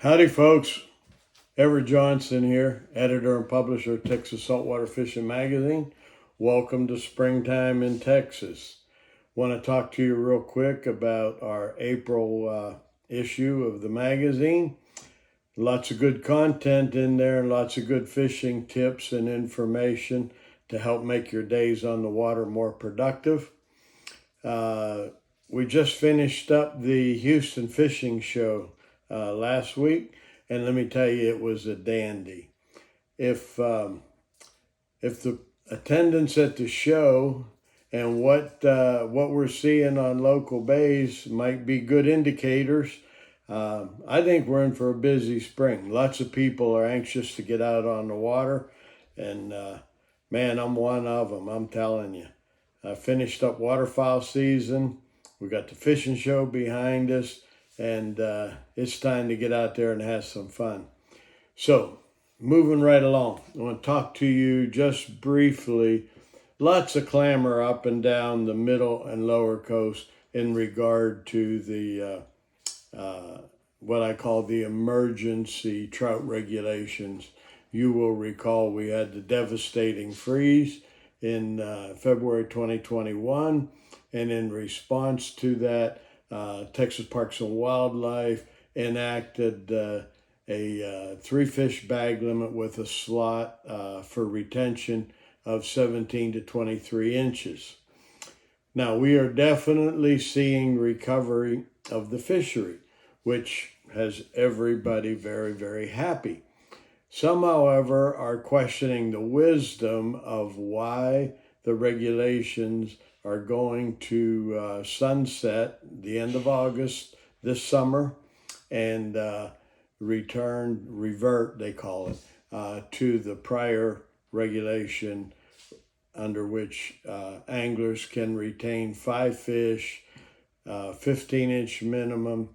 Howdy, folks. Everett Johnson here, editor and publisher of Texas Saltwater Fishing Magazine. Welcome to Springtime in Texas. Want to talk to you real quick about our April issue of the magazine. Lots of good content in there and lots of good fishing tips and information to help make your days on the water more productive. We just finished up the Houston Fishing Show last week, and let me tell you, it was a dandy. If the attendance at the show and what we're seeing on local bays might be good indicators, I think we're in for a busy spring. Lots of people are anxious to get out on the water, and man, I'm one of them. I'm telling you. I finished up waterfowl season. We got the fishing show behind us, and it's time to get out there and have some fun. So, moving right along, I want to talk to you just briefly. Lots of clamor up and down the middle and lower coast in regard to the what I call the emergency trout regulations. You will recall we had the devastating freeze in February 2021, and in response to that, Texas Parks and Wildlife enacted a 3-fish bag limit with a slot for retention of 17 to 23 inches. Now, we are definitely seeing recovery of the fishery, which has everybody very, very happy. Some, however, are questioning the wisdom of why the regulations are going to sunset the end of August this summer and revert, they call it, to the prior regulation under which anglers can retain 5 fish, 15-inch minimum,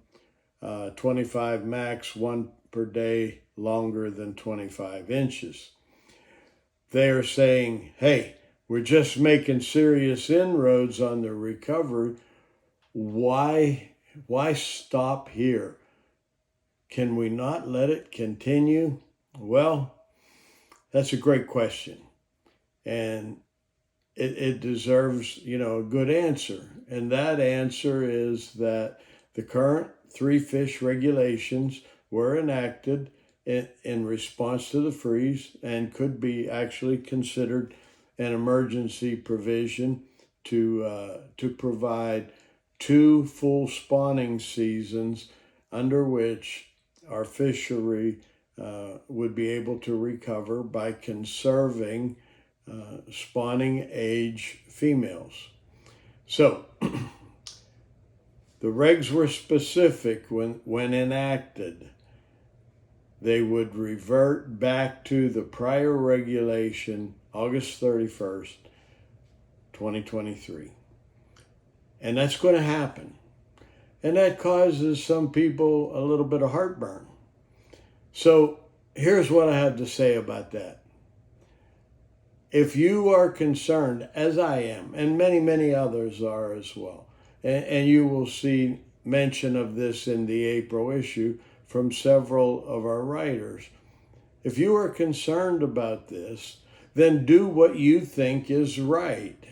25 max, 1 per day, longer than 25 inches. They are saying, hey, we're just making serious inroads on the recovery. Why stop here? Can we not let it continue? Well, that's a great question. And it deserves, a good answer. And that answer is that the current 3-fish regulations were enacted in response to the freeze and could be actually considered an emergency provision to provide 2 full spawning seasons under which our fishery would be able to recover by conserving spawning age females. So the regs were specific when enacted. They would revert back to the prior regulation August 31st, 2023. And that's going to happen. And that causes some people a little bit of heartburn. So here's what I have to say about that. If you are concerned, as I am, and many, many others are as well, and you will see mention of this in the April issue from several of our writers. If you are concerned about this, then do what you think is right.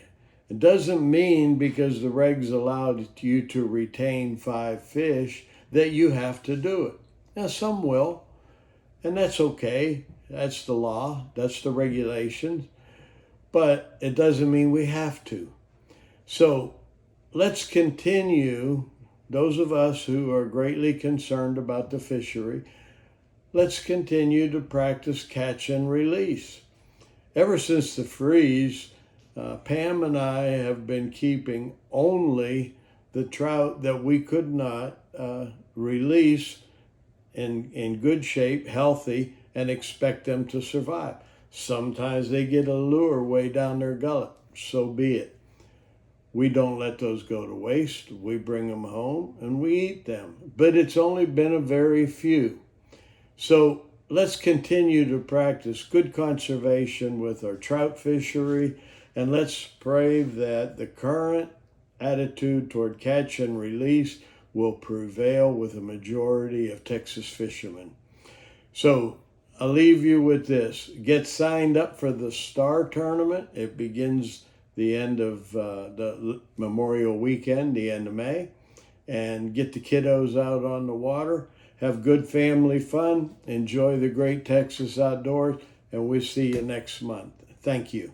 It doesn't mean because the regs allowed you to retain 5 fish that you have to do it. Now, some will, and that's okay. That's the law. That's the regulations. But it doesn't mean we have to. So let's continue. Those of us who are greatly concerned about the fishery, let's continue to practice catch and release. Ever since the freeze, Pam and I have been keeping only the trout that we could not release in good shape, healthy, and expect them to survive. Sometimes they get a lure way down their gullet. So be it. We don't let those go to waste. We bring them home and we eat them. But it's only been a very few. So let's continue to practice good conservation with our trout fishery, and let's pray that the current attitude toward catch and release will prevail with a majority of Texas fishermen. So I'll leave you with this. Get signed up for the Star Tournament. It begins the end of the Memorial Weekend, the end of May. And get the kiddos out on the water. Have good family fun. Enjoy the great Texas outdoors. And we'll see you next month. Thank you.